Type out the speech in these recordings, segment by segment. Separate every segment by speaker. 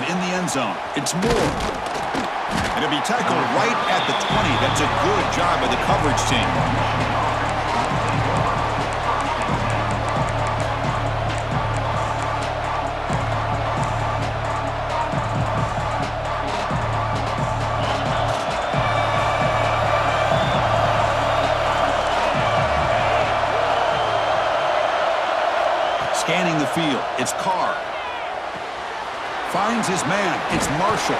Speaker 1: it in the end zone. It's Moore. And it'll be tackled right at the 20. That's a good job by the coverage team. Scanning the field, it's Carr. Finds his man, it's Marshall.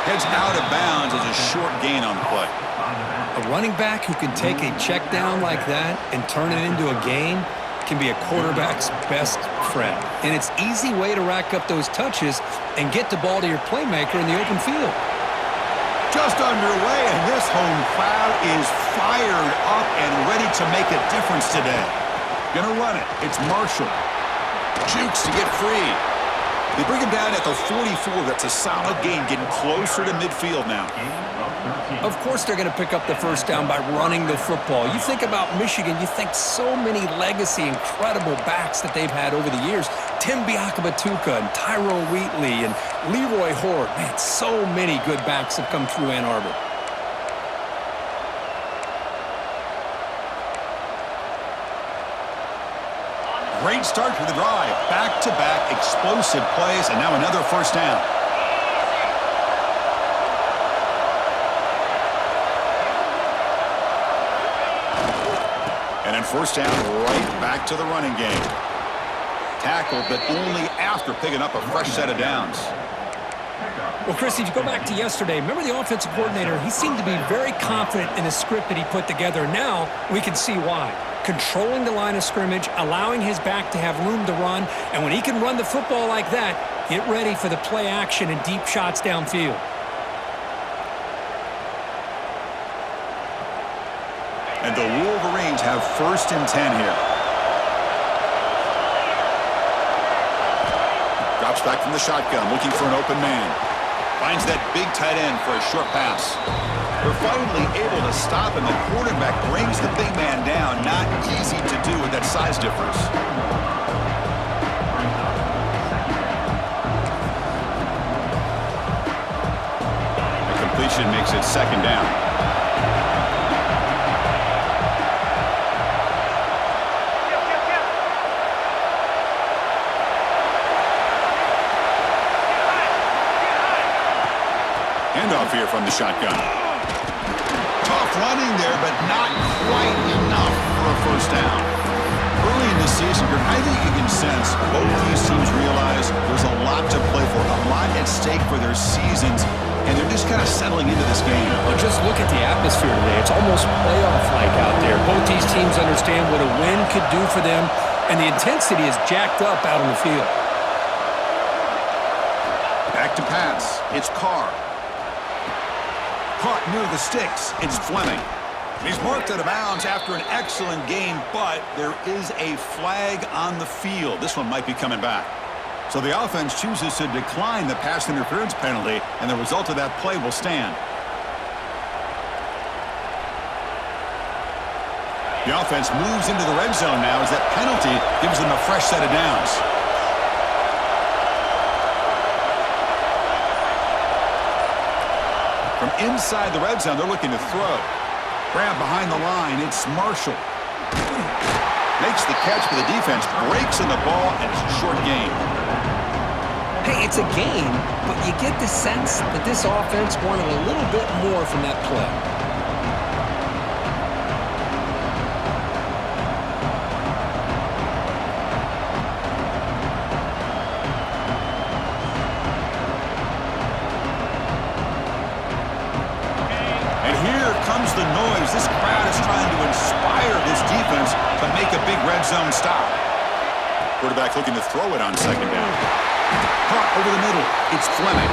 Speaker 1: Heads out of bounds as a short gain on the play.
Speaker 2: A running back who can take a check down like that and turn it into a gain can be a quarterback's best friend. And it's an easy way to rack up those touches and get the ball to your playmaker in the open field.
Speaker 1: Just underway, and this home crowd is fired up and ready to make a difference today. Gonna run it, it's Marshall. Jukes to get free. They bring him down at the 44. That's a solid gain, getting closer to midfield now.
Speaker 2: Of course they're going to pick up the first down by running the football. You think about Michigan, you think so many legacy, incredible backs that they've had over the years. Tim Biakabatuka and Tyrone Wheatley and Leroy Horde. Man, so many good backs have come through Ann Arbor.
Speaker 1: Great start to the drive. Back-to-back explosive plays, and now another first down. And then first down, right back to the running game. Tackled, but only after picking up a fresh set of downs.
Speaker 2: Well, Chris, if you go back to yesterday, remember the offensive coordinator, he seemed to be very confident in the script that he put together. Now we can see why. Controlling the line of scrimmage, allowing his back to have room to run, and when he can run the football like that, get ready for the play action and deep shots downfield.
Speaker 1: And the Wolverines have 1st and 10 here. Drops back from the shotgun, looking for an open man. Finds that big tight end for a short pass. They're finally able to stop, and the quarterback brings the big man down. Not easy to do with that size difference. The completion makes it 2nd down. Handoff here from the shotgun. Tough running there, but not quite enough for a first down. Early in the season, I think you can sense both these teams realize there's a lot to play for, a lot at stake for their seasons, and they're just kind of settling into this game.
Speaker 2: Well, just look at the atmosphere today. It's almost playoff-like out there. Both these teams understand what a win could do for them, and the intensity is jacked up out on the field.
Speaker 1: Back to pass. It's Carr. Caught near the sticks. It's Fleming. He's marked out of bounds after an excellent game, but there is a flag on the field. This one might be coming back. So the offense chooses to decline the pass interference penalty, and the result of that play will stand. The offense moves into the red zone now as that penalty gives them a fresh set of downs. From inside the red zone, they're looking to throw. Grab behind the line, it's Marshall. Makes the catch, but the defense breaks in the ball, and it's a short gain.
Speaker 2: Hey, it's a game, but you get the sense that this offense wanted a little bit more from that play.
Speaker 1: The noise. This crowd is trying to inspire this defense to make a big red zone stop. Quarterback looking to throw it on 2nd down. Caught over the middle. It's Fleming.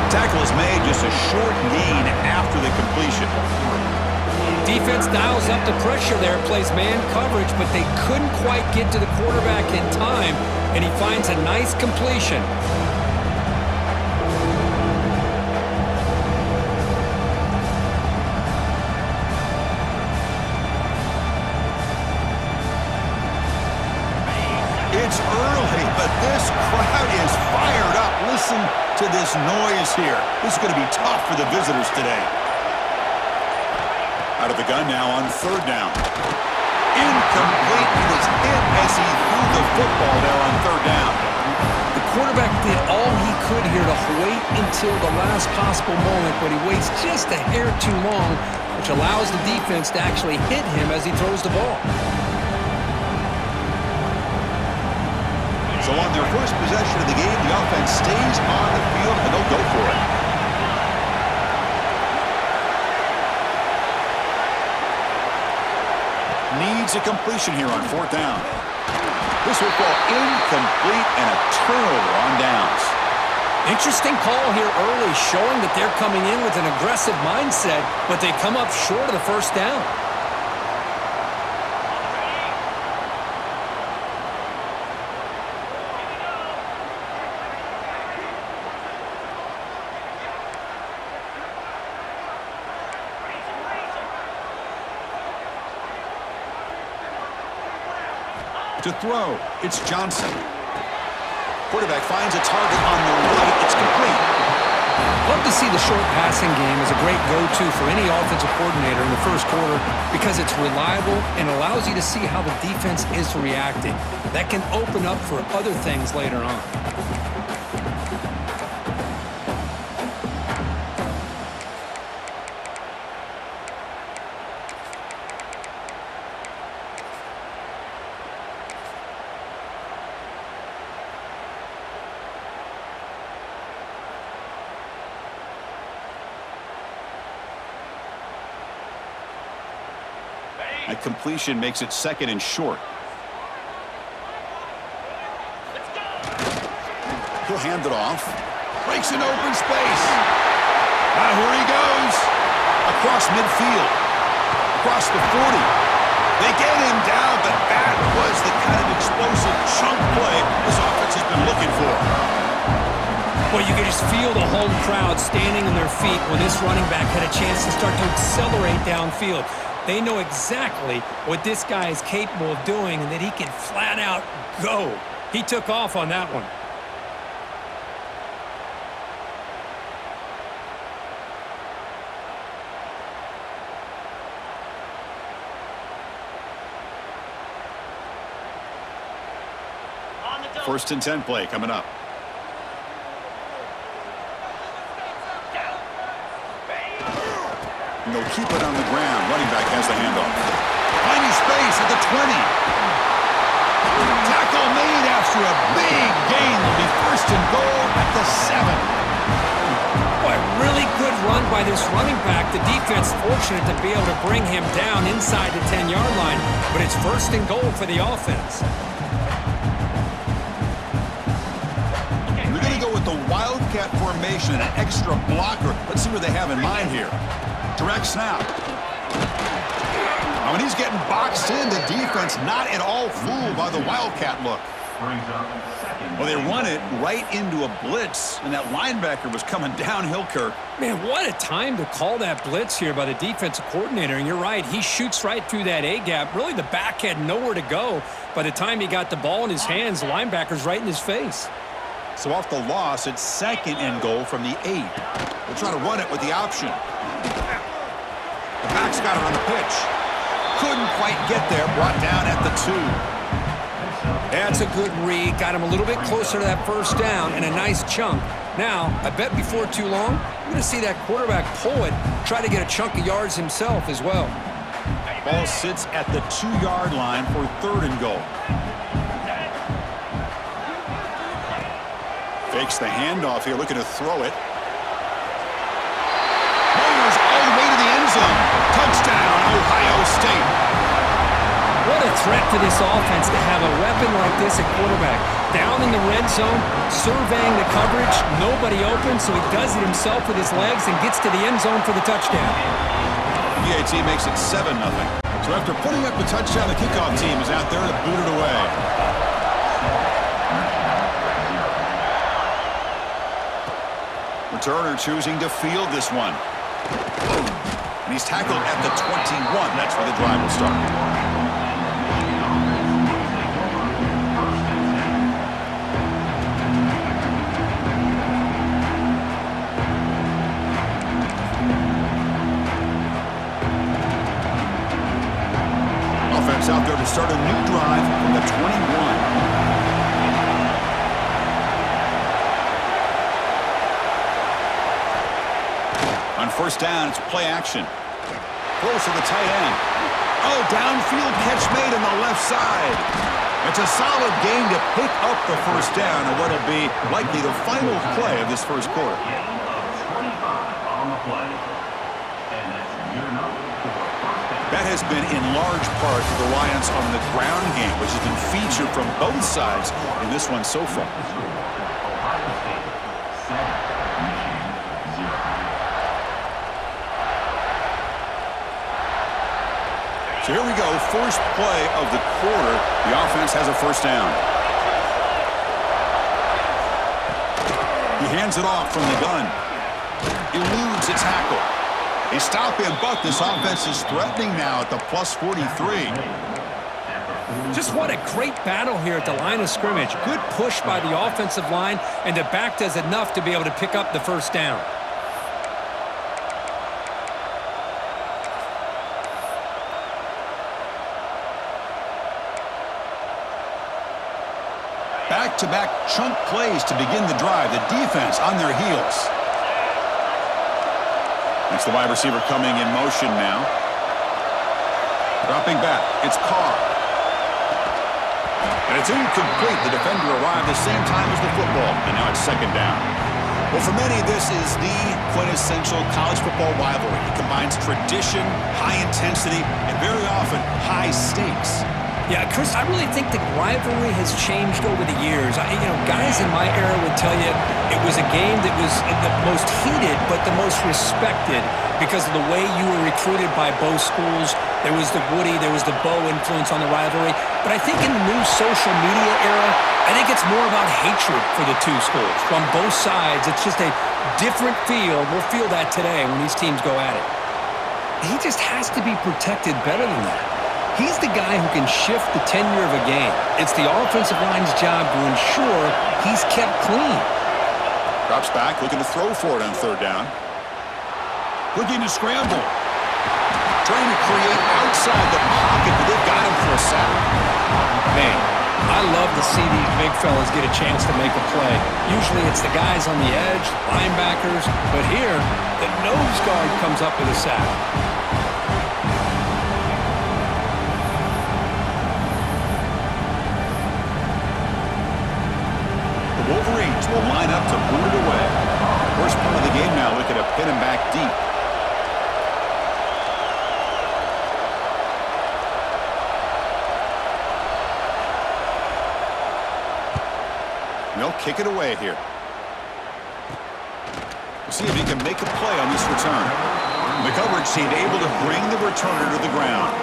Speaker 1: Tackle is made, just a short gain after the completion.
Speaker 2: Defense dials up the pressure there, plays man coverage, but they couldn't quite get to the quarterback in time, and he finds a nice completion.
Speaker 1: It's early, but this crowd is fired up Listen to this noise here. This is going to be tough for the visitors today. Out of the gun now on third down. Incomplete. He was hit as he threw the football there on third down.
Speaker 2: The quarterback did all he could here to wait until the last possible moment, but he waits just a hair too long, which allows the defense to actually hit him as he throws the ball.
Speaker 1: So on their first possession of the game, the offense stays on the field, and they'll go for it. Needs a completion here on fourth down. This will fall incomplete and a turnover on downs.
Speaker 2: Interesting call here early, showing that they're coming in with an aggressive mindset, but they come up short of the first down.
Speaker 1: To throw, it's Johnson. Quarterback finds a target on the right. It's complete.
Speaker 2: Love to see the short passing game as a great go-to for any offensive coordinator in the first quarter because it's reliable and allows you to see how the defense is reacting. That can open up for other things later on.
Speaker 1: A completion makes it second and short. He'll hand it off. Breaks an open space. Now here he goes. Across midfield. Across the 40. They get him down, but that was the kind of explosive chunk play this offense has been looking for.
Speaker 2: Well, you can just feel the home crowd standing on their feet when this running back had a chance to start to accelerate downfield. They know exactly what this guy is capable of doing and that he can flat out go. He took off on that one.
Speaker 1: First and 10 play coming up. And they'll keep it on the ground. Running back has the handoff. Finding space at the 20. Tackle made after a big gain. Will be first and goal at the 7.
Speaker 2: Boy, really good run by this running back. The defense fortunate to be able to bring him down inside the 10-yard line, but it's first and goal for the offense.
Speaker 1: We're going to go with the Wildcat formation, an extra blocker. Let's see what they have in mind here. Direct snap. Now, when he's getting boxed in, the defense not at all fooled by the Wildcat look. Well, they run it right into a blitz, and that linebacker was coming downhill, Kirk.
Speaker 2: Man, what a time to call that blitz here by the defensive coordinator. And you're right, he shoots right through that A-gap. Really, the back had nowhere to go. By the time he got the ball in his hands, the linebacker's right in his face.
Speaker 1: So off the loss, it's second and goal from the 8. They'll try to run it with the option. The back's got it on the pitch. Couldn't quite get there. Brought down at the 2.
Speaker 2: That's a good read. Got him a little bit closer to that first down and a nice chunk. Now, I bet before too long, we're going to see that quarterback pull it, try to get a chunk of yards himself as well.
Speaker 1: Ball sits at the 2-yard line for third and goal. Fakes the handoff here, looking to throw it. Meyers all the way to the end zone. Touchdown, Ohio State.
Speaker 2: What a threat to this offense to have a weapon like this at quarterback. Down in the red zone, surveying the coverage, nobody open, so he does it himself with his legs and gets to the end zone for the touchdown.
Speaker 1: PAT makes it 7-0. So after putting up the touchdown, the kickoff team is out there to boot it away. Returner choosing to field this one. And he's tackled at the 21. That's where the drive will start. out there to start a new drive from the 21. On first down, it's play action. Throws to the tight end. Oh, downfield catch made on the left side. It's a solid gain to pick up the first down and what will be likely the final play of this first quarter. That has been in large part the reliance on the ground game, which has been featured from both sides in this one so far. So here we go, first play of the quarter. The offense has a first down. He hands it off from the gun. Eludes a tackle. They stop him, but this offense is threatening now at the plus 43.
Speaker 2: Just what a great battle here at the line of scrimmage. Good push by the offensive line, and the back does enough to be able to pick up the first down.
Speaker 1: Back-to-back chunk plays to begin the drive. The defense on their heels. It's the wide receiver coming in motion now. Dropping back. It's Carr. And it's incomplete. The defender arrived the same time as the football. And now it's second down. Well, for many, this is the quintessential college football rivalry. It combines tradition, high intensity, and very often high stakes.
Speaker 2: Yeah, Chris, I really think the rivalry has changed over the years. Guys in my era would tell you it was a game that was the most heated but the most respected because of the way you were recruited by both schools. There was the Woody, there was the Bo influence on the rivalry. But I think in the new social media era, I think it's more about hatred for the two schools. From both sides, it's just a different feel. We'll feel that today when these teams go at it. He just has to be protected better than that. He's the guy who can shift the tenure of a game. It's the offensive line's job to ensure he's kept clean.
Speaker 1: Drops back, looking to throw for it on third down. Looking to scramble. Trying to create outside the pocket, but they've got him for a sack.
Speaker 2: Man, I love to see these big fellas get a chance to make a play. Usually it's the guys on the edge, linebackers, but here, the nose guard comes up with a sack.
Speaker 1: Wolverines will line up to boot it away. First part of the game now, looking to pin him back deep. They'll kick it away here. We'll see if he can make a play on this return. The coverage team able to bring the returner to the ground.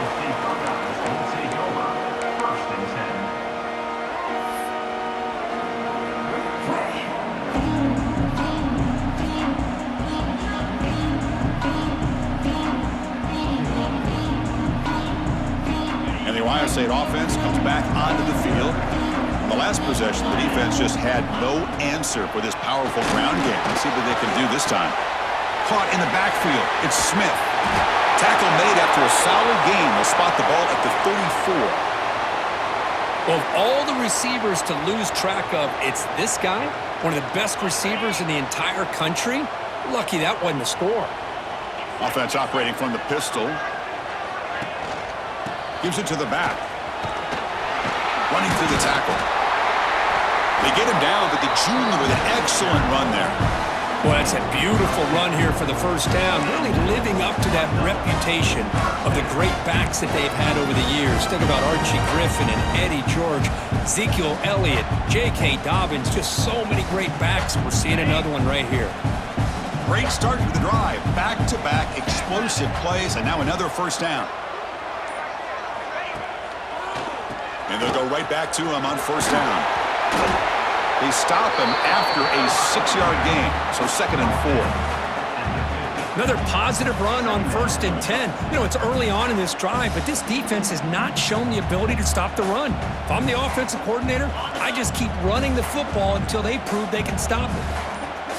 Speaker 1: Ohio State offense comes back onto the field. On the last possession, the defense just had no answer for this powerful ground game. Let's see what they can do this time. Caught in the backfield. It's Smith. Tackle made after a solid gain. They'll spot the ball at the 34.
Speaker 2: Well, of all the receivers to lose track of, it's this guy, one of the best receivers in the entire country. Lucky that wasn't a score.
Speaker 1: Offense operating from the pistol. Gives it to the back. Running through the tackle. They get him down, but the junior with an excellent run there.
Speaker 2: Well, that's a beautiful run here for the first down. Really living up to that reputation of the great backs that they've had over the years. Think about Archie Griffin and Eddie George, Ezekiel Elliott, J.K. Dobbins. Just so many great backs. We're seeing another one right here.
Speaker 1: Great start to the drive. Back-to-back explosive plays, and now another first down. And they'll go right back to him on first down. They stop him after a 6-yard gain, so 2nd and 4.
Speaker 2: Another positive run on 1st and 10. It's early on in this drive, but this defense has not shown the ability to stop the run. If I'm the offensive coordinator, I just keep running the football until they prove they can stop it.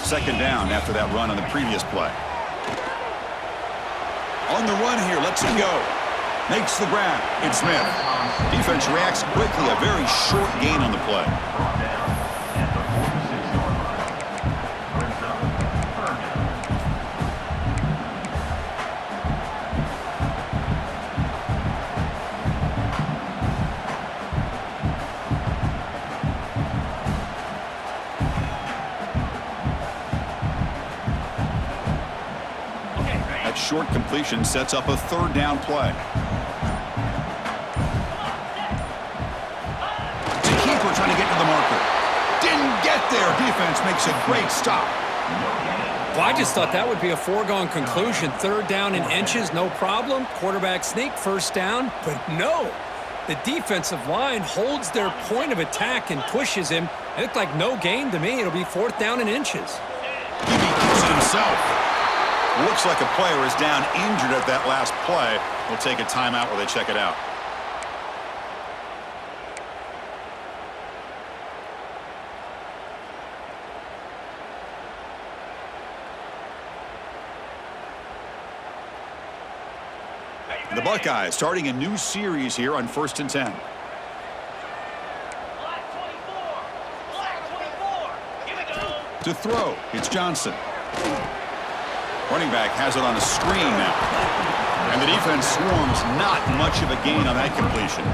Speaker 1: 2nd down after that run on the previous play. On the run here, let's it go. Makes the grab. It's Smith. Defense reacts quickly. A very short gain on the play. That short completion sets up a third down play. It's a keeper trying to get to the marker. Didn't get there. Defense makes a great stop.
Speaker 2: Well, I just thought that would be a foregone conclusion. Third down in inches, no problem. Quarterback sneak, first down. But no, the defensive line holds their point of attack and pushes him. It looked like no gain to me. It'll be fourth down in inches.
Speaker 1: He keeps it himself. Looks like a player is down injured at that last play. We'll take a timeout while they check it out. The Buckeyes starting a new series here on 1st and 10. To throw, it's Johnson. Running back has it on a screen now. And the defense swarms, not much of a gain on that completion.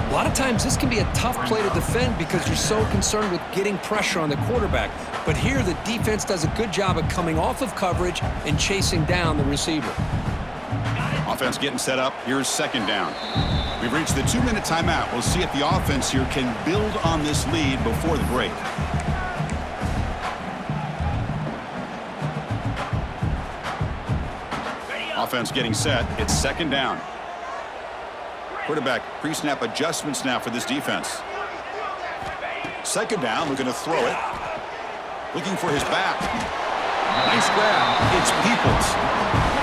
Speaker 2: A lot of times this can be a tough play to defend because you're so concerned with getting pressure on the quarterback. But here the defense does a good job of coming off of coverage and chasing down the receiver.
Speaker 1: Offense getting set up. Here's second down. We've reached the 2-minute timeout. We'll see if the offense here can build on this lead before the break. Offense getting set. It's second down. Quarterback pre-snap adjustments now for this defense. Second down, looking to throw it. Looking for his back. Nice grab. It's Peoples.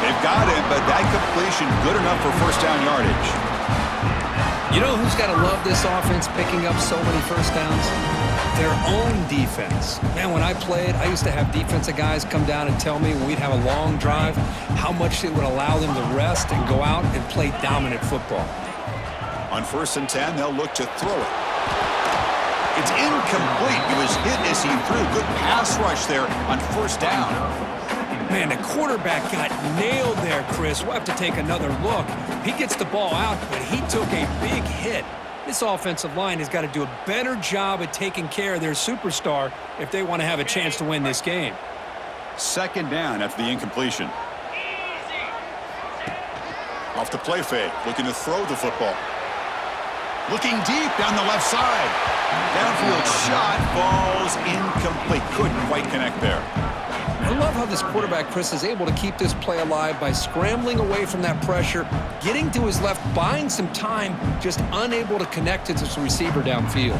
Speaker 1: They've got him, but that completion good enough for first down yardage.
Speaker 2: You know who's got to love this offense picking up so many first downs? Their own defense. Man, when I played, I used to have defensive guys come down and tell me when we'd have a long drive how much it would allow them to rest and go out and play dominant football.
Speaker 1: On 1st and 10, they'll look to throw it. It's incomplete. He was hit as he threw. Good pass rush there on first down.
Speaker 2: Man, the quarterback got nailed there, Chris. We'll have to take another look. He gets the ball out, but he took a big hit. This offensive line has got to do a better job at taking care of their superstar if they want to have a chance to win this game.
Speaker 1: Second down after the incompletion. Off the play fake, looking to throw the football. Looking deep down the left side. Downfield shot falls incomplete. Couldn't quite connect there.
Speaker 2: I love how this quarterback, Chris, is able to keep this play alive by scrambling away from that pressure, getting to his left, buying some time, just unable to connect to this receiver downfield.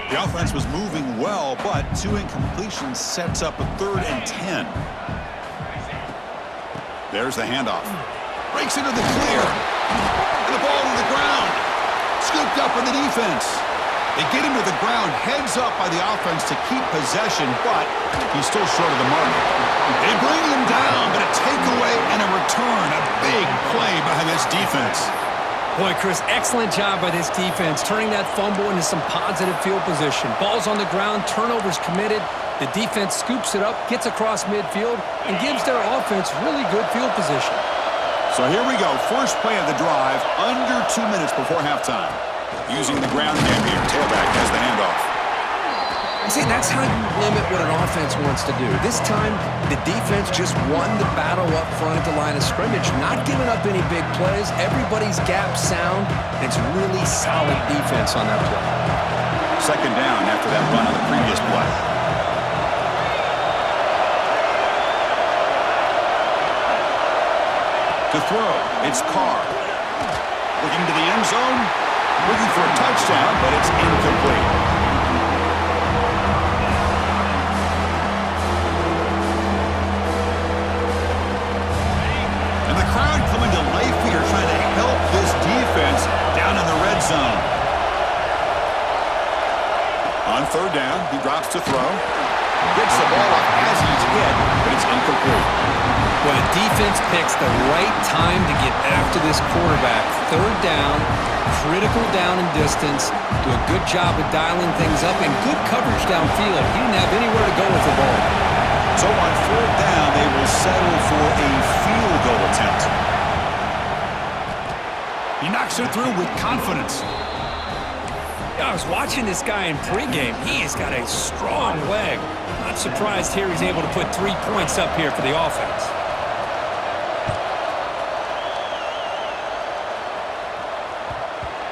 Speaker 1: The offense was moving well, but 2 incompletions sets up a 3rd and 10. There's the handoff. Breaks into the clear. And the ball to the ground. Scooped up on the defense. They get him to the ground, heads up by the offense to keep possession, but he's still short of the mark. They bring him down, but a takeaway and a return. A big play by this defense.
Speaker 2: Boy, Chris, excellent job by this defense, turning that fumble into some positive field position. Ball's on the ground, turnovers committed. The defense scoops it up, gets across midfield, and gives their offense really good field position.
Speaker 1: So here we go. First play of the drive, under 2 minutes before halftime. Using the ground game here. Tailback has the handoff.
Speaker 2: See, that's how you limit what an offense wants to do. This time, the defense just won the battle up front at the line of scrimmage, not giving up any big plays. Everybody's gap sound. It's really solid defense on that play.
Speaker 1: Second down after that run on the previous play. To throw, it's Carr. Looking to the end zone. Looking for a touchdown, but it's incomplete. And the crowd coming to life here, trying to help this defense down in the red zone. On third down, he drops to throw. Gets the ball up as he's hit, but it's incomplete.
Speaker 2: Well, the defense picks the right time to get after this quarterback. Third down, critical down and distance. Do a good job of dialing things up and good coverage downfield. He didn't have anywhere to go with the ball.
Speaker 1: So on fourth down, they will settle for a field goal attempt. He knocks it through with confidence.
Speaker 2: I was watching this guy in pregame. He has got a strong leg. Not surprised here he's able to put 3 points up here for the offense.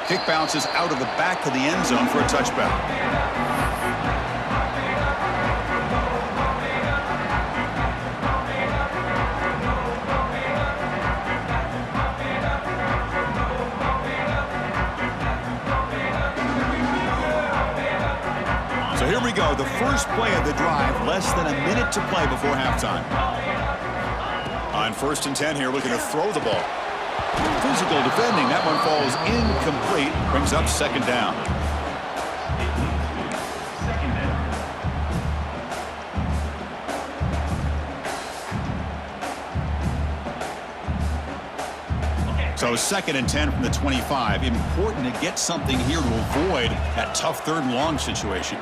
Speaker 1: Kick bounces out of the back of the end zone for a touchback. So here we go, the first play of the drive, less than a minute to play before halftime. On 1st and 10 here, looking to throw the ball. Physical defending, that one falls incomplete, brings up 2nd down. So 2nd and 10 from the 25. Important to get something here to avoid that tough 3rd and long situation.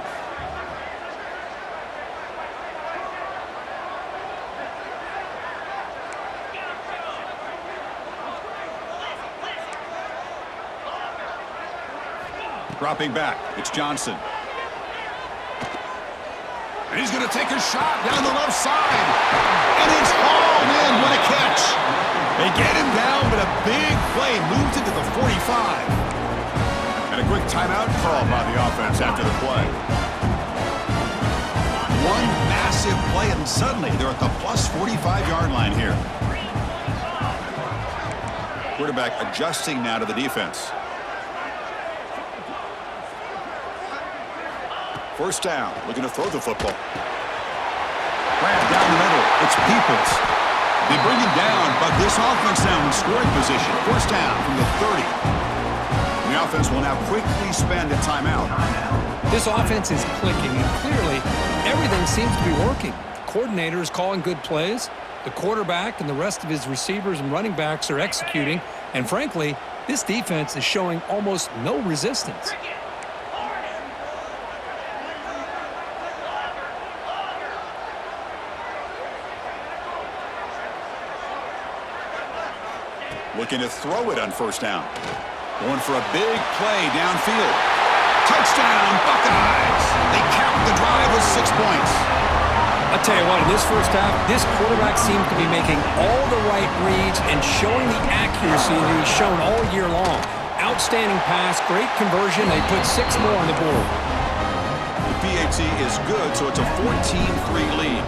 Speaker 1: Dropping back, it's Johnson. And he's going to take a shot down the left side. And it's hauled in. What a catch. They get him down, but a big play moves into the 45. And a quick timeout call by the offense after the play. One massive play, and suddenly they're at the plus 45-yard line here. Quarterback adjusting now to the defense. 1st down, looking to throw the football. Grab down the middle, it's Peoples. They bring him down, but this offense now in scoring position. 1st down from the 30. The offense will now quickly spend a timeout.
Speaker 2: This offense is clicking, and clearly everything seems to be working. The coordinator is calling good plays. The quarterback and the rest of his receivers and running backs are executing. And frankly, this defense is showing almost no resistance.
Speaker 1: Looking to throw it on 1st down. Going for a big play downfield. Touchdown, Buckeyes! They cap the drive with 6 points.
Speaker 2: I'll tell you what, in this first half, this quarterback seems to be making all the right reads and showing the accuracy that he's shown all year long. Outstanding pass, great conversion. They put 6 more on the board.
Speaker 1: The PAT is good, so it's a 14-3 lead.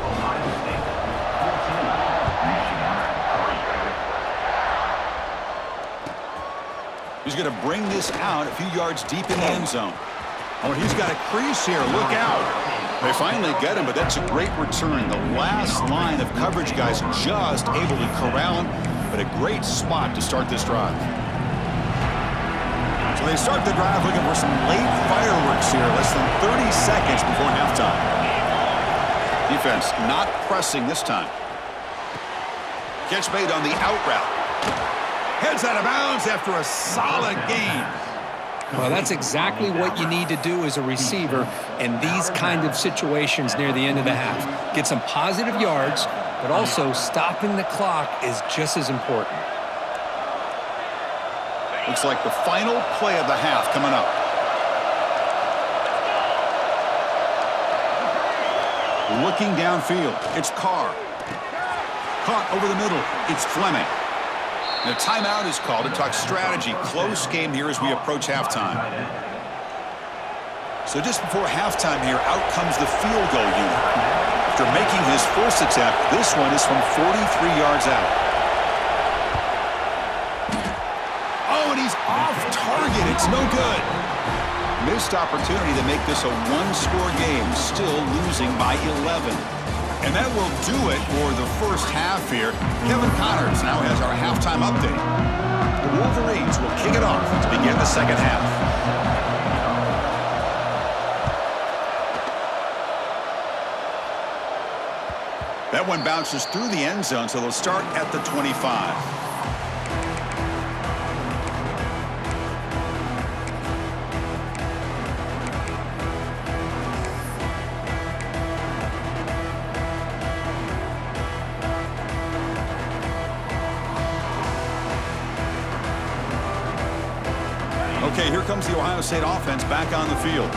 Speaker 1: He's going to bring this out a few yards deep in the end zone. Oh, he's got a crease here. Look out. They finally get him, but that's a great return. The last line of coverage guys just able to corral him, but a great spot to start this drive. So they start the drive looking for some late fireworks here, less than 30 seconds before halftime. Defense not pressing this time. Catch made on the out route. Heads out of bounds after a solid gain.
Speaker 2: Well, that's exactly what you need to do as a receiver in these kind of situations near the end of the half. Get some positive yards, but also stopping the clock is just as important.
Speaker 1: Looks like the final play of the half coming up. Looking downfield, it's Carr. Caught over the middle, it's Fleming. The timeout is called to talk strategy. Close game here as we approach halftime. So just before halftime here, out comes the field goal unit. After making his first attempt, this one is from 43 yards out. Oh, and he's off target. It's no good. Missed opportunity to make this a one-score game, still losing by 11. And that will do it for the first half here. Kevin Connors now has our halftime update. The Wolverines will kick it off to begin the second half. That That one bounces through the end zone, so they'll start at the 25. Okay, here comes the Ohio State offense back on the field.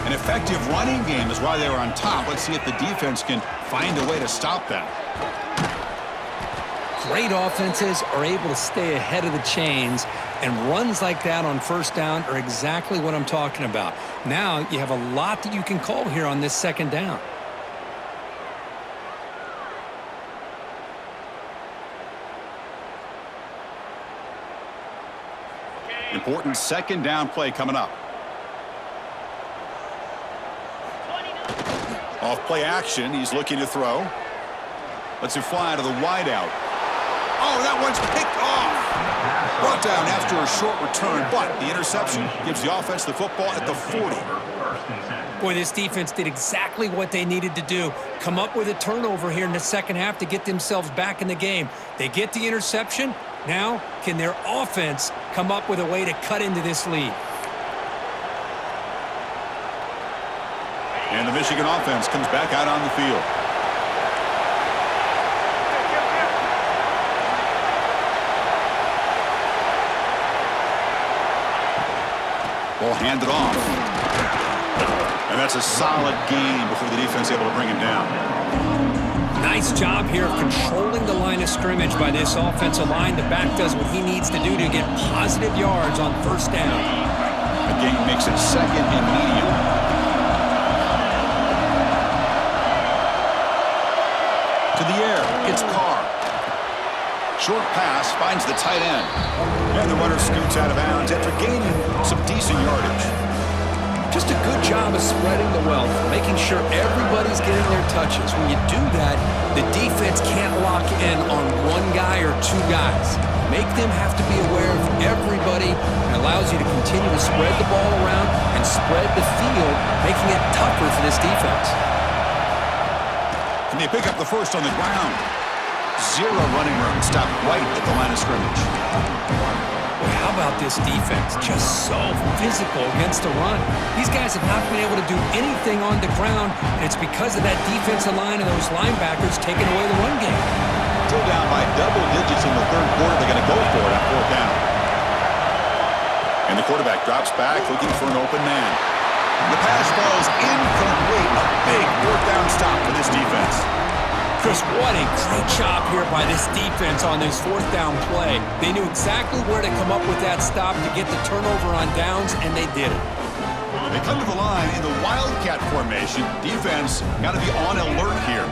Speaker 1: An effective running game is why they were on top. Let's see if the defense can find a way to stop that.
Speaker 2: Great offenses are able to stay ahead of the chains, and runs like that on first down are exactly what I'm talking about. Now you have a lot that you can call here on this second down.
Speaker 1: Important second down play coming up. Off play action, he's looking to throw. Lets it fly to the wideout. Oh, that one's picked off. Brought down after a short return, but the interception gives the offense the football at the 40.
Speaker 2: Boy, this defense did exactly what they needed to do. Come up with a turnover here in the second half to get themselves back in the game. They get the interception. Now, can their offense come up with a way to cut into this lead?
Speaker 1: And the Michigan offense comes back out on the field. Ball handed off. And that's a solid gain before the defense able to bring him down.
Speaker 2: Nice job here of controlling the line of scrimmage by this offensive line. The back does what he needs to do to get positive yards on first down.
Speaker 1: The gain makes it second and medium. To the air, it's Carr. Short pass finds the tight end. And the runner scoots out of bounds after gaining some decent yardage.
Speaker 2: Just a good job of spreading the wealth, making sure everybody's getting their touches. When you do that, the defense can't lock in on one guy or two guys. Make them have to be aware of everybody, and allows you to continue to spread the ball around and spread the field, making it tougher for this defense.
Speaker 1: And they pick up the first on the ground. Zero running room, stopped right at the line of scrimmage.
Speaker 2: Boy, how about this defense? Just so physical against the run. These guys have not been able to do anything on the ground, and it's because of that defensive line and those linebackers taking away the run game.
Speaker 1: Still down by double digits in the third quarter. They're going to go for it on fourth down. And the quarterback drops back, looking for an open man. The pass falls incomplete. A big fourth down stop for this defense.
Speaker 2: Chris, what a great job here by this defense on this fourth down play. They knew exactly where to come up with that stop to get the turnover on downs, and they did it.
Speaker 1: They come to the line in the Wildcat formation. Defense got to be on alert here.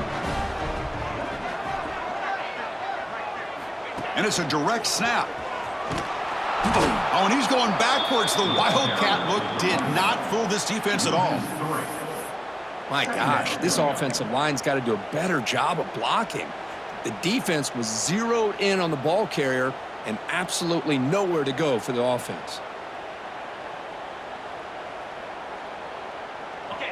Speaker 1: And it's a direct snap. Oh, and he's going backwards. The Wildcat look did not fool this defense at all.
Speaker 2: My gosh, this offensive line's got to do a better job of blocking. The defense was zeroed in on the ball carrier and absolutely nowhere to go for the offense.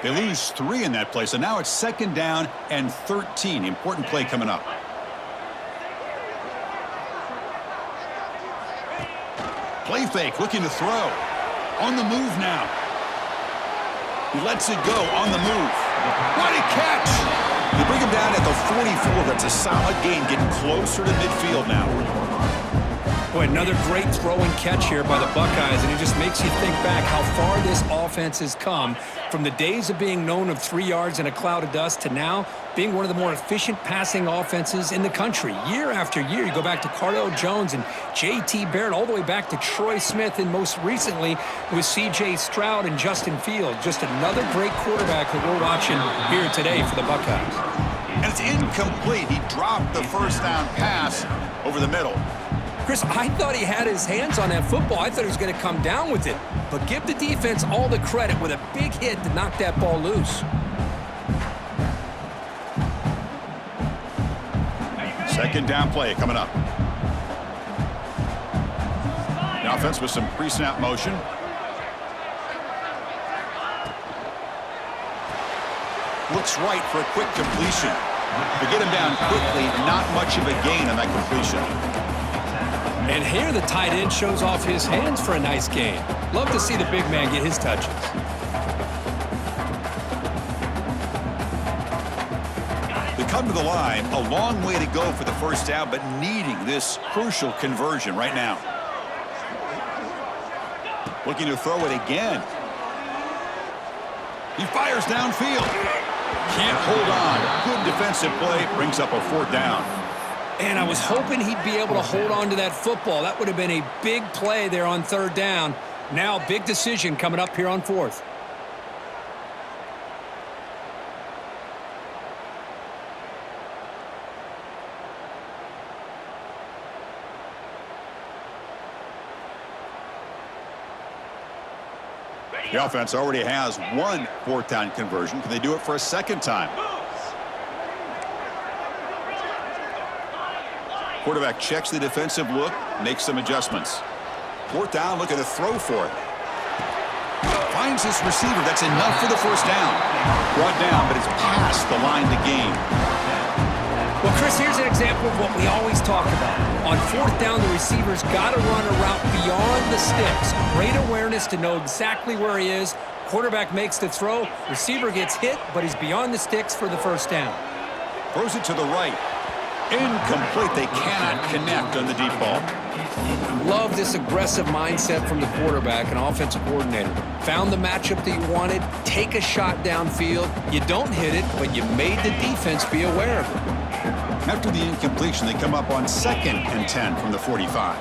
Speaker 1: They lose 3 in that play, so now it's second down and 13. Important play coming up. Play fake, looking to throw. On the move now. He lets it go on the move. What a catch! They bring him down at the 44. That's a solid gain, getting closer to midfield now.
Speaker 2: Boy, another great throw and catch here by the Buckeyes, and it just makes you think back how far this offense has come from the days of being known of 3 yards in a cloud of dust to now being one of the more efficient passing offenses in the country. Year after year, you go back to Cardale Jones and J.T. Barrett, all the way back to Troy Smith, and most recently with C.J. Stroud and Justin Fields. Just another great quarterback that we're watching here today for the Buckeyes.
Speaker 1: And it's incomplete. He dropped the first down pass over the middle.
Speaker 2: Chris, I thought he had his hands on that football. I thought he was going to come down with it. But give the defense all the credit with a big hit to knock that ball loose.
Speaker 1: Second down play coming up. The offense with some pre-snap motion. Looks right for a quick completion. They get him down quickly, not much of a gain on that completion.
Speaker 2: And here the tight end shows off his hands for a nice gain. Love to see the big man get his touches.
Speaker 1: They come to the line, a long way to go for the first down, but needing this crucial conversion right now. Looking to throw it again. He fires downfield. Can't hold on. Good defensive play. Brings up a 4th down.
Speaker 2: And I was hoping he'd be able to hold on to that football. That would have been a big play there on 3rd down. Now, big decision coming up here on 4th.
Speaker 1: The offense already has one 4th down conversion. Can they do it for a 2nd time? Quarterback checks the defensive look, makes some adjustments. 4th down, looking to throw for it. Finds his receiver. That's enough for the 1st down. Brought down, but it's past the line to gain.
Speaker 2: Well, Chris, here's an example of what we always talk about. On 4th down, the receiver's got to run a route beyond the sticks. Great awareness to know exactly where he is. Quarterback makes the throw. Receiver gets hit, but he's beyond the sticks for the 1st down.
Speaker 1: Throws it to the right. Incomplete. They cannot connect on the deep ball.
Speaker 2: Love this aggressive mindset from the quarterback and offensive coordinator. Found the matchup that you wanted. Take a shot downfield. You don't hit it, but you made the defense be aware of it.
Speaker 1: After the incompletion, they come up on 2nd and 10 from the 45.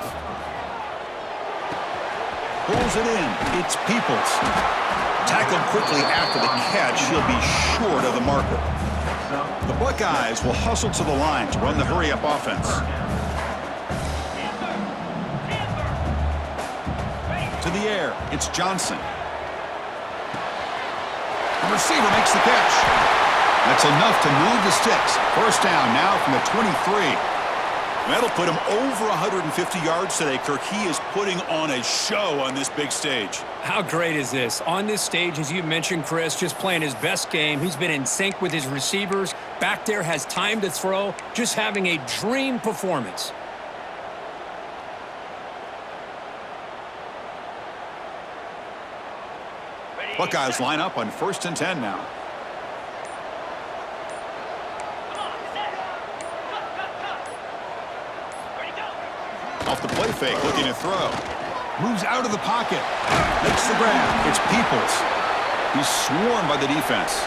Speaker 1: Pulls it in. It's Peoples. Tackled quickly after the catch. He'll be short of the marker. The Buckeyes will hustle to the line to run the hurry-up offense. To the air, it's Johnson. The receiver makes the catch. That's enough to move the sticks. 1st down now from the 23. That'll put him over 150 yards today, Kirk. He is putting on a show on this big stage.
Speaker 2: How great is this? On this stage, as you mentioned, Chris, just playing his best game. He's been in sync with his receivers. Back there, has time to throw. Just having a dream performance.
Speaker 1: Buckeyes line up on 1st and 10 now. Off the play fake, looking to throw. Moves out of the pocket. Makes the grab. It's Peoples. He's swarmed by the defense.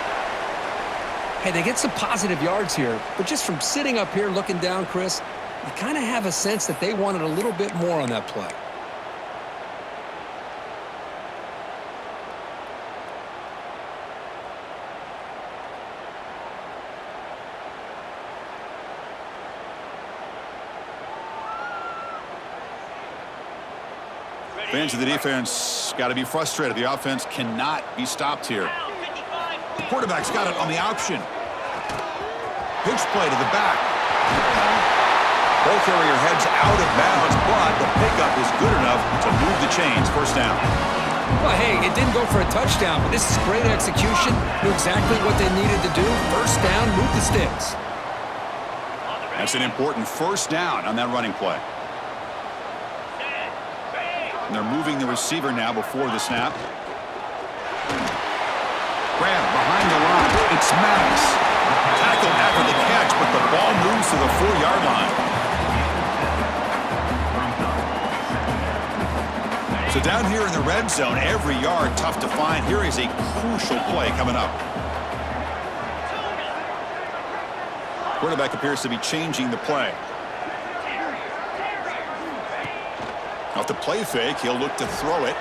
Speaker 2: Hey, they get some positive yards here, but just from sitting up here looking down, Chris, you kind of have a sense that they wanted a little bit more on that play.
Speaker 1: Fans of the defense got to be frustrated. The offense cannot be stopped here. The quarterback's got it on the option. Pitch play to the back. Ball carrier heads out of bounds, but the pickup is good enough to move the chains. 1st down.
Speaker 2: Well, hey, it didn't go for a touchdown, but this is great execution. Knew exactly what they needed to do. 1st down, move the sticks.
Speaker 1: That's an important 1st down on that running play. And they're moving the receiver now before the snap. Grab behind the line. It's Maddox. Tackled after the catch, but the ball moves to the 4-yard line. So down here in the red zone, every yard tough to find. Here is a crucial play coming up. Quarterback appears to be changing the play. Off the play fake, he'll look to throw it.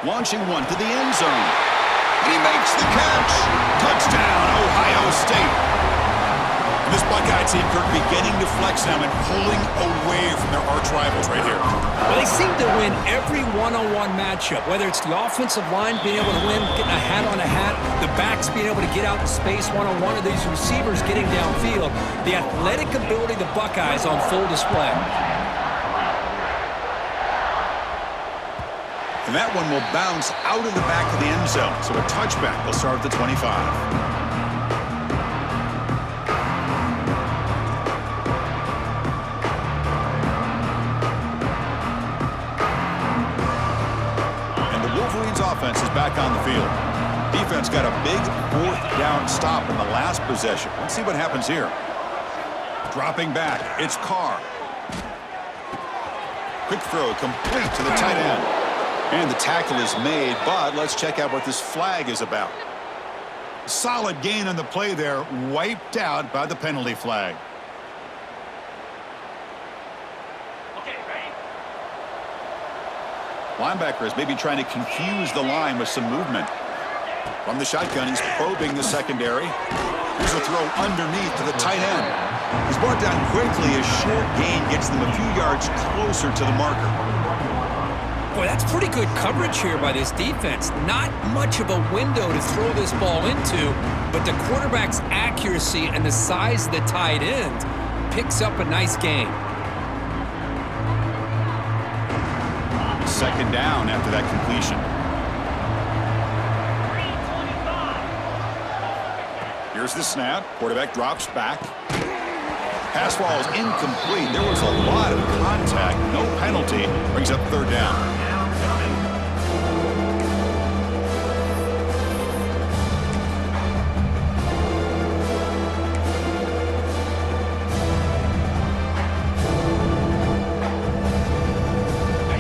Speaker 1: Launching one to the end zone. And he makes the catch. Touchdown, Ohio State. And this Buckeye team, Kirk, beginning to flex now and pulling away from their arch rivals right here.
Speaker 2: Well, they seem to win every one-on-one matchup, whether it's the offensive line being able to win, getting a hat on a hat, the backs being able to get out in space one-on-one, or these receivers getting downfield. The athletic ability of the Buckeyes on full display.
Speaker 1: And that one will bounce out of the back of the end zone. So a touchback will start at the 25. offense is back on the field. Defense got a big fourth down stop in the last possession. Let's see what happens here. Dropping back, it's Carr. Quick throw, complete to the tight end. And the tackle is made, but let's check out what this flag is about. Solid gain on the play there, wiped out by the penalty flag. Linebacker is maybe trying to confuse the line with some movement. From the shotgun, he's probing the secondary. Here's a throw underneath to the tight end. He's brought down quickly. A short gain gets them a few yards closer to the marker.
Speaker 2: Boy, that's pretty good coverage here by this defense. Not much of a window to throw this ball into, but the quarterback's accuracy and the size of the tight end picks up a nice gain.
Speaker 1: Second down after that completion. Here's the snap. Quarterback drops back. Pass ball is incomplete. There was a lot of contact. No penalty. Brings up third down.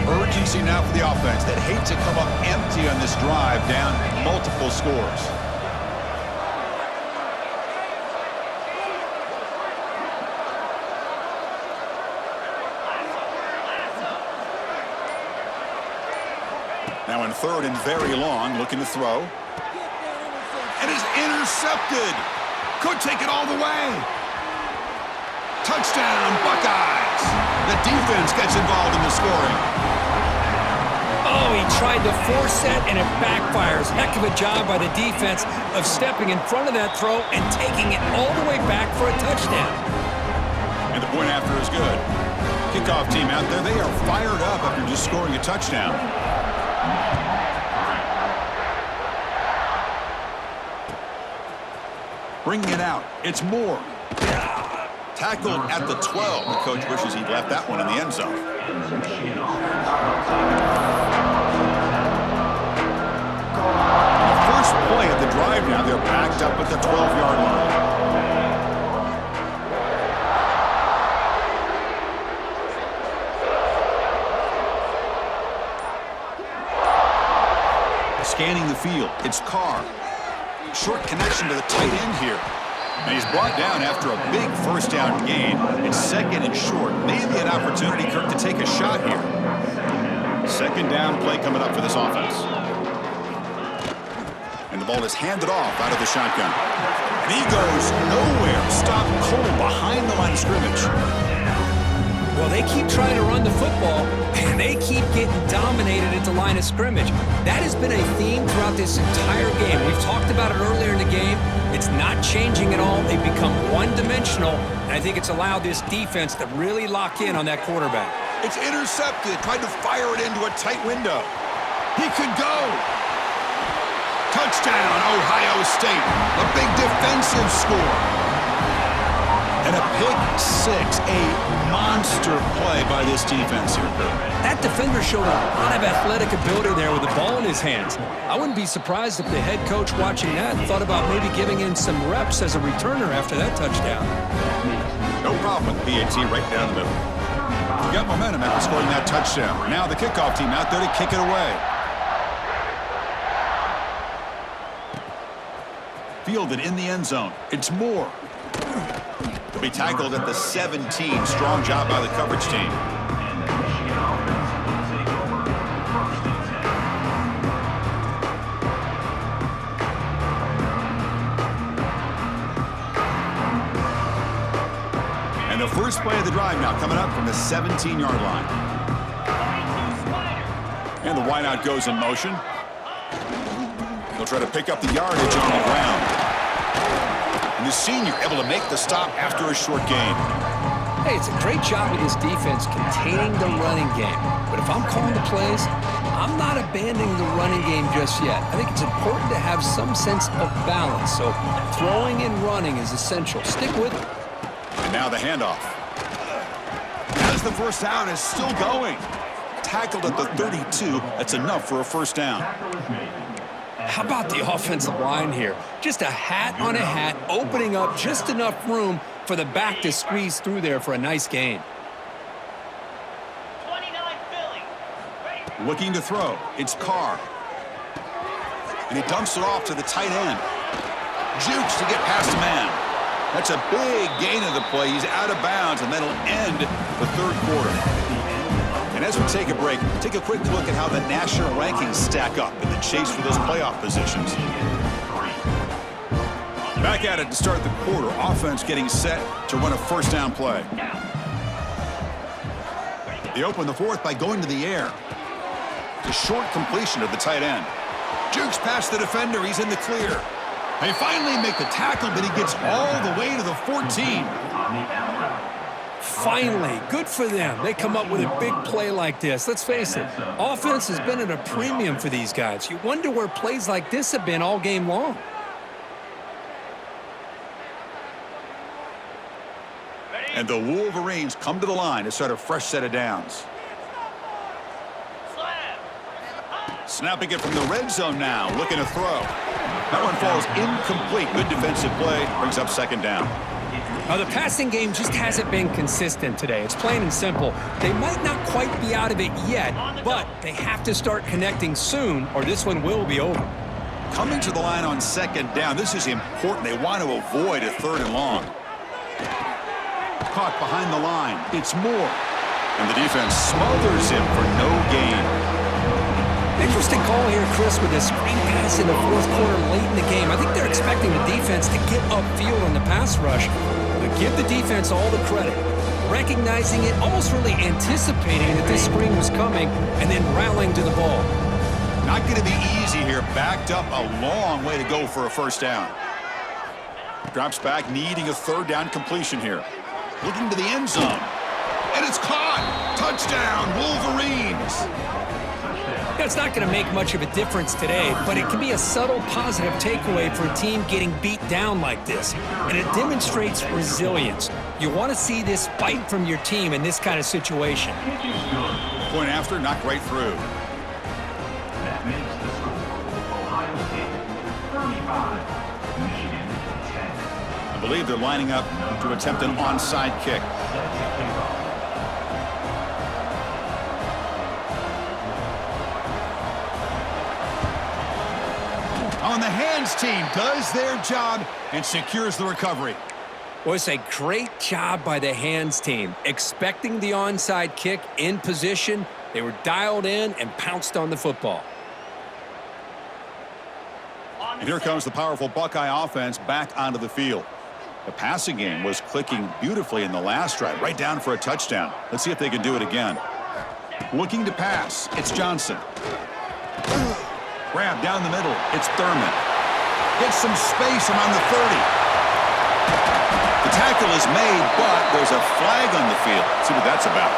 Speaker 1: Urgency now for the offense that hate to come up empty on this drive, down multiple scores. Now in third and very long, looking to throw. And is intercepted. Could take it all the way. Touchdown, Buckeyes. The defense gets involved in the scoring.
Speaker 2: Oh, he tried to force that, and it backfires. Heck of a job by the defense of stepping in front of that throw and taking it all the way back for a touchdown.
Speaker 1: And the point after is good. Kickoff team out there, they are fired up after just scoring a touchdown. Bringing it out, it's Moore. Tackled at the 12. The coach wishes he'd left that one in the end zone. The first play of the drive now, they're backed up at the 12-yard line. Scanning the field, it's Carr. Short connection to the tight end here. And he's brought down after a big first down gain. It's second and short. Maybe an opportunity, Kirk, to take a shot here. Second down play coming up for this offense. And the ball is handed off out of the shotgun. And he goes nowhere. Stop cold behind the line of scrimmage.
Speaker 2: Well, they keep trying to run the football, and they keep getting dominated at the line of scrimmage. That has been a theme throughout this entire game. We've talked about it earlier in the game. It's not changing at all. They've become one-dimensional, and I think it's allowed this defense to really lock in on that quarterback.
Speaker 1: It's intercepted. Tried to fire it into a tight window. He could go. Touchdown, Ohio State. A big defensive score. And a pick six, a monster play by this defense here.
Speaker 2: That defender showed a lot of athletic ability there with the ball in his hands. I wouldn't be surprised if the head coach watching that thought about maybe giving in some reps as a returner after that touchdown.
Speaker 1: No problem with PAT right down the middle. He got momentum after scoring that touchdown. Now the kickoff team out there to kick it away. Fielded in the end zone. It's Moore. He'll be tackled at the 17. Strong job by the coverage team. And the first play of the drive now coming up from the 17-yard line. And the wideout goes in motion. They'll try to pick up the yardage on the ground. And the senior able to make the stop after a short gain.
Speaker 2: Hey, it's a great job of this defense containing the running game. But if I'm calling the plays, I'm not abandoning the running game just yet. I think it's important to have some sense of balance. So throwing and running is essential. Stick with it.
Speaker 1: And now the handoff. As the first down is still going. tackled at the 32. That's enough for a first down.
Speaker 2: How about the offensive line here? Just a hat on a hat, opening up just enough room for the back to squeeze through there for a nice gain.
Speaker 3: 29 Philly.
Speaker 1: Looking to throw. It's Carr. And he dumps it off to the tight end. Jukes to get past a man. That's a big gain of the play. He's out of bounds, and that'll end the third quarter. And as we take a break, take a quick look at how the national rankings stack up in the chase for those playoff positions. Back at it to start the quarter. Offense getting set to run a first down play. They open the fourth by going to the air. It's a short completion of the tight end. Jukes past the defender. He's in the clear. They finally make the tackle, but he gets all the way to the 14.
Speaker 2: Finally, good for them. They come up with a big play like this. Let's face it, offense has been at a premium for these guys. You wonder where plays like this have been all game long.
Speaker 1: And the Wolverines come to the line to start a fresh set of downs. Snapping it from the red zone now, looking to throw. That one falls incomplete. Good defensive play, brings up second down.
Speaker 2: Now, the passing game just hasn't been consistent today. It's plain and simple. They might not quite be out of it yet, but they have to start connecting soon, or this one will be over.
Speaker 1: Coming to the line on second down, this is important. They want to avoid a third and long. Caught behind the line. It's Moore. And the defense smothers him for no gain.
Speaker 2: Interesting call here, Chris, with a screen pass in the fourth quarter late in the game. I think they're expecting the defense to get upfield on the pass rush, but give the defense all the credit. Recognizing it, almost really anticipating that this screen was coming, and then rallying to the ball.
Speaker 1: Not going to be easy here. Backed up a long way to go for a first down. Drops back, needing a third down completion here. Looking to the end zone. And it's caught. Touchdown, Wolverines.
Speaker 2: It's not going to make much of a difference today, but it can be a subtle positive takeaway for a team getting beat down like this. And it demonstrates resilience. You want to see this fight from your team in this kind of situation.
Speaker 1: Point after, knocked right through.
Speaker 4: That makes the score Ohio State 35, Michigan 10.
Speaker 1: I believe they're lining up to attempt an onside kick. On the hands team does their job and secures the recovery.
Speaker 2: Well, it's a great job by the hands team. Expecting the onside kick in position, they were dialed in and pounced on the football.
Speaker 1: And here comes the powerful Buckeye offense back onto the field. The passing game was clicking beautifully in the last drive, right down for a touchdown. Let's see if they can do it again. Looking to pass, it's Johnson. Grab down the middle, it's Thurman. Gets some space around the 30. The tackle is made, but there's a flag on the field. Let's see what that's about.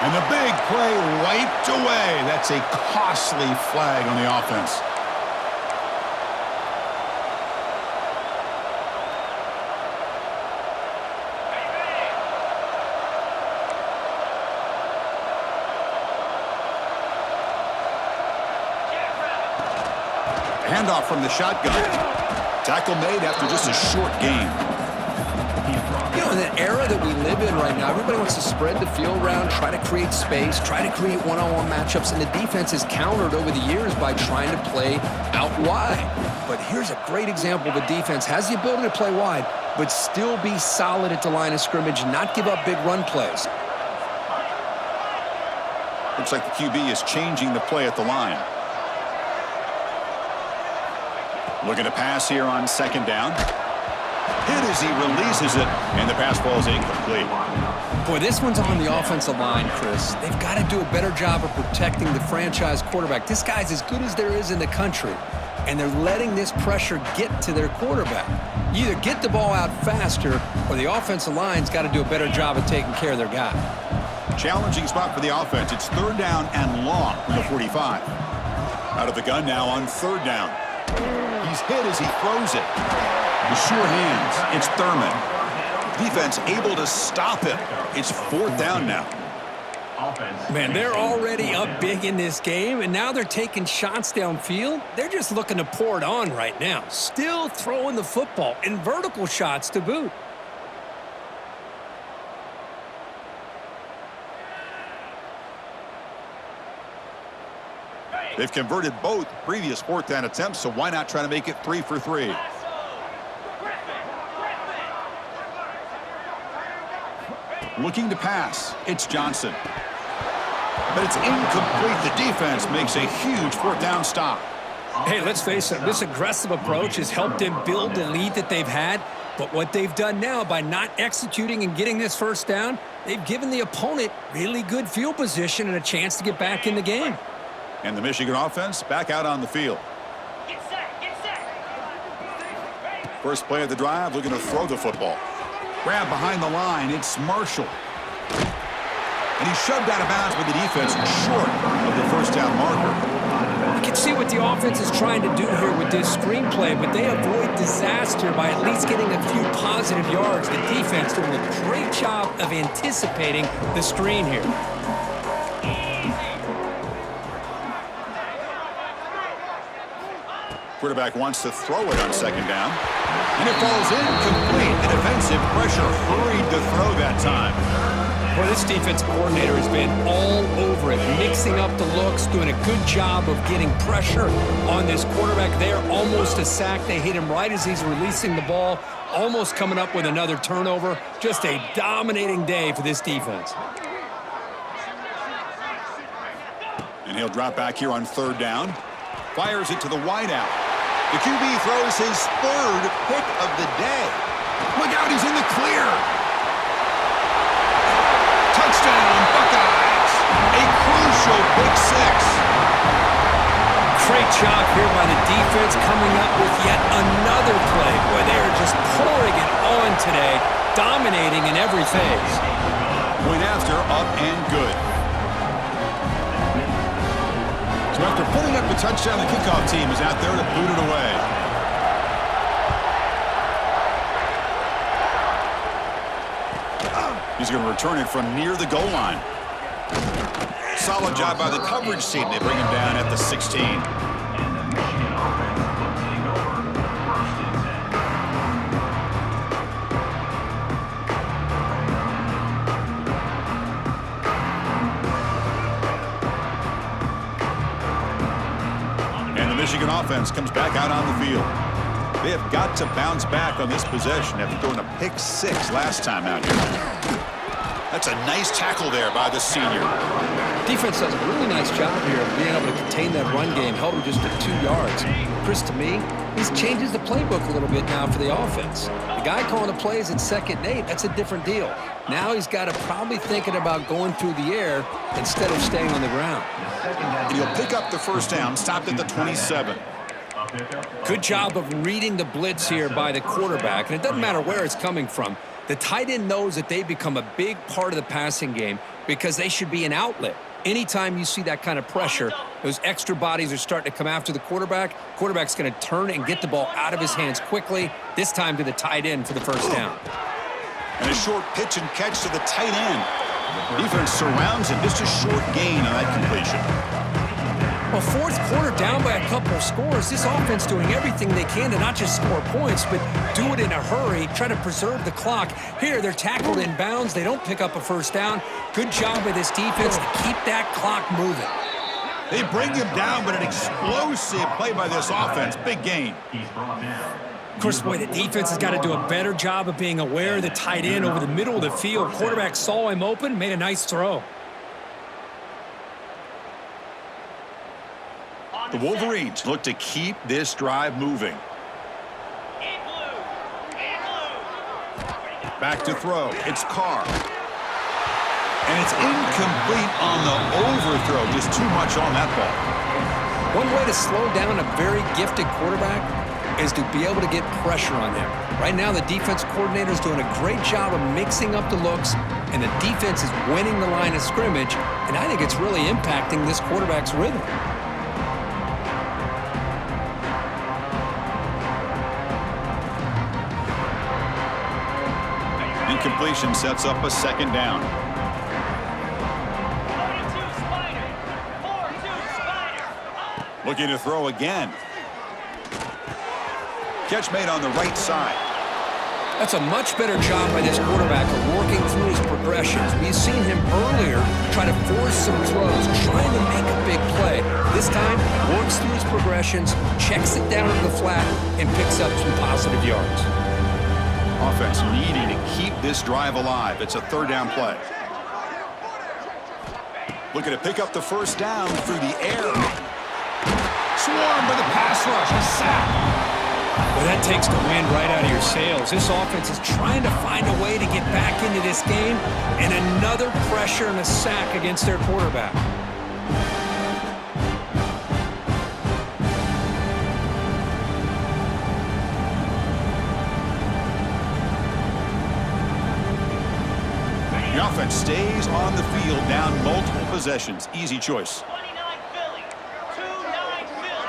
Speaker 1: And the big play wiped away. That's a costly flag on the offense. Handoff from the shotgun. Tackle made after just a short game.
Speaker 2: You know, in the era that we live in right now, everybody wants to spread the field around, try to create space, try to create one-on-one matchups, and the defense is countered over the years by trying to play out wide. But here's a great example. The defense has the ability to play wide, but still be solid at the line of scrimmage, not give up big run plays.
Speaker 1: Looks like the QB is changing the play at the line. Looking to pass here on second down. Hit as he releases it, and the pass falls incomplete.
Speaker 2: Boy, this one's on the offensive line, Chris. They've got to do a better job of protecting the franchise quarterback. This guy's as good as there is in the country, and they're letting this pressure get to their quarterback. You either get the ball out faster, or the offensive line's got to do a better job of taking care of their guy.
Speaker 1: Challenging spot for the offense. It's third down and long from the 45. Out of the gun now on third down. He's hit as he throws it. The sure hands. It's Thurman. Defense able to stop him. It's fourth down now.
Speaker 4: Offense.
Speaker 2: Man, they're already up big in this game, and now they're taking shots downfield. They're just looking to pour it on right now. Still throwing the football, and vertical shots to boot.
Speaker 1: They've converted both previous fourth down attempts, so why not try to make it 3 for 3? Looking to pass. It's Johnson. But it's incomplete. The defense makes a huge fourth down stop.
Speaker 2: Hey, let's face it, this aggressive approach has helped them build the lead that they've had. But what they've done now by not executing and getting this first down, they've given the opponent really good field position and a chance to get back in the game.
Speaker 1: And the Michigan offense back out on the field.
Speaker 3: Get set, get set.
Speaker 1: First play of the drive, looking to throw the football. Grab behind the line, it's Marshall. And he's shoved out of bounds with the defense short of the first down marker.
Speaker 2: You can see what the offense is trying to do here with this screenplay, but they avoid disaster by at least getting a few positive yards. The defense doing a great job of anticipating the screen here.
Speaker 1: Quarterback wants to throw it on second down. And it falls incomplete. The defensive pressure hurried to throw that time.
Speaker 2: Boy, this defensive coordinator has been all over it, mixing up the looks, doing a good job of getting pressure on this quarterback there. Almost a sack. They hit him right as he's releasing the ball, almost coming up with another turnover. Just a dominating day for this defense.
Speaker 1: And he'll drop back here on third down. Fires it to the wideout. The QB throws his third pick of the day. Look out, he's in the clear. Touchdown, Buckeyes. A crucial pick six.
Speaker 2: Great job here by the defense coming up with yet another play. Boy, they are just pouring it on today, dominating in every phase.
Speaker 1: Point after, up and good. So after putting up the touchdown, the kickoff team is out there to boot it away. He's going to return it from near the goal line. Solid job by the coverage team. They bring him down at the 16.
Speaker 4: And the Michigan offense will take over 1st and 10.
Speaker 1: And the Michigan offense comes back out on the field. They have got to bounce back on this possession after throwing a pick six last time out here. That's a nice tackle there by the senior.
Speaker 2: Defense does a really nice job here of being able to contain that run game, held him just to 2 yards. Chris, to me, he changes the playbook a little bit now for the offense. The guy calling the plays at 2nd and 8, that's a different deal. Now he's got to probably thinking about going through the air instead of staying on the ground.
Speaker 1: And he'll pick up the first down, stopped at the 27.
Speaker 2: Good job of reading the blitz here by the quarterback, and it doesn't matter where it's coming from. The tight end knows that they become a big part of the passing game because they should be an outlet. Anytime you see that kind of pressure, those extra bodies are starting to come after the quarterback. Quarterback's going to turn and get the ball out of his hands quickly, this time to the tight end for the first down.
Speaker 1: And a short pitch and catch to the tight end. Defense surrounds him, just a short gain on that completion.
Speaker 2: Well, 4th quarter down by a couple of scores. This offense doing everything they can to not just score points, but do it in a hurry, try to preserve the clock. Here, they're tackled in bounds. They don't pick up a first down. Good job by this defense to keep that clock moving.
Speaker 1: They bring him down, but an explosive play by this offense. Big gain.
Speaker 4: He's brought down.
Speaker 2: Of course, boy, the defense has got to do a better job of being aware of the tight end over the middle of the field. Quarterback saw him open, made a nice throw.
Speaker 1: The Wolverines look to keep this drive moving.
Speaker 3: In blue. In blue.
Speaker 1: Back to throw. It's Carr. And it's incomplete on the overthrow. Just too much on that ball.
Speaker 2: One way to slow down a very gifted quarterback is to be able to get pressure on him. Right now, the defense coordinator is doing a great job of mixing up the looks, and the defense is winning the line of scrimmage, and I think it's really impacting this quarterback's rhythm. Incompletion
Speaker 1: sets up a second down. Looking to throw again. Catch made on the right side.
Speaker 2: That's a much better job by this quarterback of working through his progressions. We've seen him earlier try to force some throws, trying to make a big play. This time, works through his progressions, checks it down to the flat, and picks up some positive yards.
Speaker 1: Offense needing to keep this drive alive. It's a third down play. Looking to pick up the first down through the air. Swarmed by the pass rush. A sack.
Speaker 2: Well, that takes the wind right out of your sails. This offense is trying to find a way to get back into this game, and another pressure and a sack against their quarterback.
Speaker 1: The offense stays on the field, down multiple possessions. Easy choice.
Speaker 3: 29 Philly. 2-9 Philly.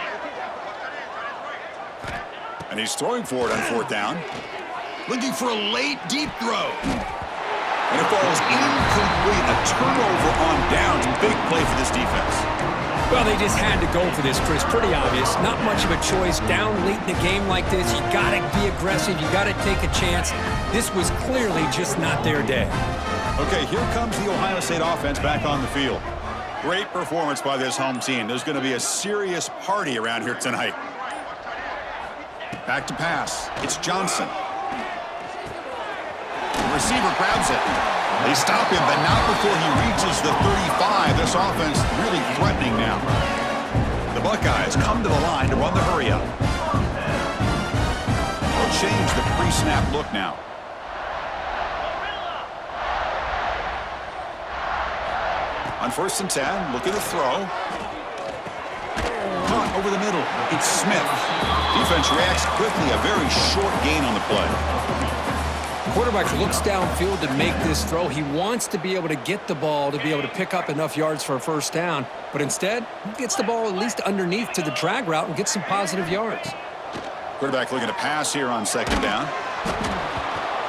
Speaker 1: And he's throwing for it on fourth down. Looking for a late, deep throw. And it falls incomplete. A turnover on downs. Big play for this defense.
Speaker 2: Well, they just had to go for this, Chris. Pretty obvious. Not much of a choice. Down late in a game like this, you got to be aggressive. You got to take a chance. This was clearly just not their day.
Speaker 1: Okay, here comes the Ohio State offense back on the field. Great performance by this home team. There's going to be a serious party around here tonight. Back to pass. It's Johnson. The receiver grabs it. They stop him, but not before he reaches the 35. This offense really threatening now. The Buckeyes come to the line to run the hurry up. They'll change the pre-snap look now. On 1st and 10, look at the throw. Caught over the middle. It's Smith. Defense reacts quickly. A very short gain on the play.
Speaker 2: Quarterback looks downfield to make this throw. He wants to be able to get the ball to be able to pick up enough yards for a first down, but instead, he gets the ball at least underneath to the drag route and gets some positive yards.
Speaker 1: Quarterback looking to pass here on 2nd down.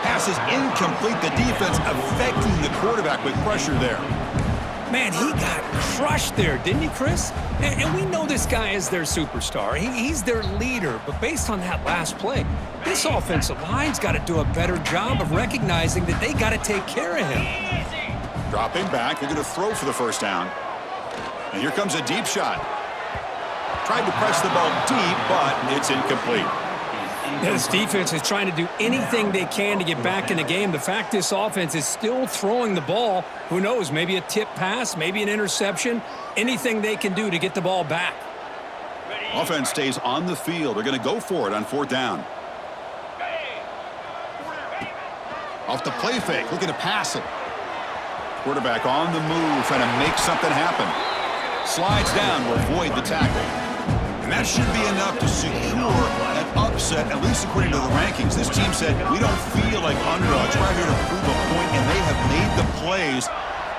Speaker 1: Pass is incomplete. The defense affecting the quarterback with pressure there.
Speaker 2: Man, he got crushed there, didn't he, Chris? And we know this guy is their superstar. He's their leader. But based on that last play, this offensive line's got to do a better job of recognizing that they got to take care of him.
Speaker 1: Dropping back, looking to throw for the first down. And here comes a deep shot. Tried to press the ball deep, but it's incomplete.
Speaker 2: This defense is trying to do anything they can to get back in the game. The fact this offense is still throwing the ball, who knows, maybe a tip pass, maybe an interception, anything they can do to get the ball back.
Speaker 1: Offense stays on the field. They're going to go for it on 4th down. Off the play fake, looking to pass it. Quarterback on the move, trying to make something happen. Slides down, will avoid the tackle. And that should be enough to secure an upset, at least according to the rankings. This team said, we don't feel like underdogs. We're out here to prove a point, and they have made the plays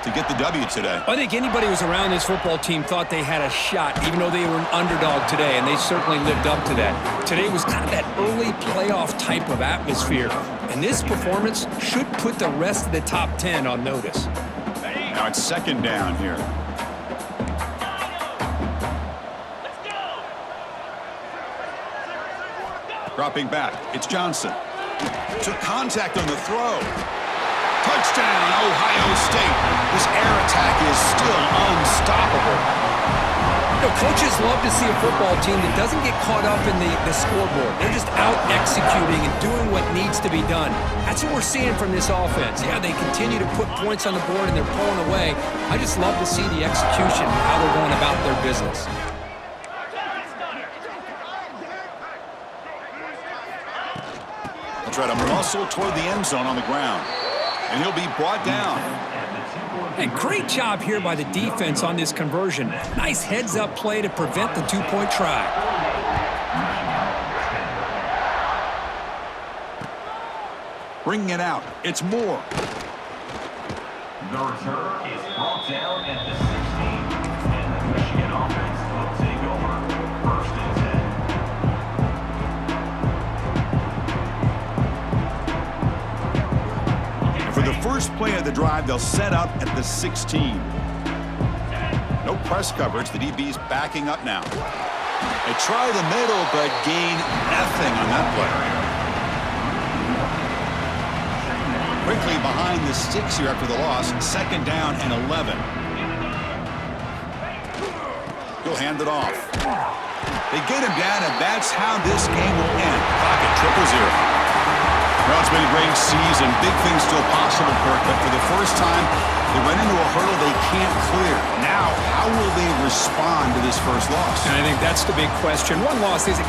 Speaker 1: to get the W today.
Speaker 2: I think anybody who's around this football team thought they had a shot, even though they were an underdog today, and they certainly lived up to that. Today was kind of that early playoff type of atmosphere, and this performance should put the rest of the top 10 on notice.
Speaker 1: Now it's 2nd down here. Dropping back, it's Johnson. Took contact on the throw. Touchdown, Ohio State. This air attack is still unstoppable.
Speaker 2: You know, coaches love to see a football team that doesn't get caught up in the scoreboard. They're just out executing and doing what needs to be done. That's what we're seeing from this offense. Yeah, they continue to put points on the board and they're pulling away. I just love to see the execution, how they're going about their business.
Speaker 1: Try to muscle toward the end zone on the ground. And he'll be brought down.
Speaker 2: And great job here by the defense on this conversion. Nice heads-up play to prevent the two-point try.
Speaker 1: Bringing it out. It's Moore.
Speaker 4: The return is brought down at the 16, and the Michigan offense will take over 1st and 10.
Speaker 1: For the first play of the drive, they'll set up at the 16. No press coverage. The DB's backing up now. They try the middle, but gain nothing on that play. Quickly behind the sticks here after the loss. 2nd down and 11. He'll hand it off. They get him down, and that's how this game will end. Clock at 0-0. Well, it's been a great season. Big things still possible, Kirk, but for the first time, they run into a hurdle they can't clear. Now, how will they respond to this first loss?
Speaker 2: And I think that's the big question. One loss isn't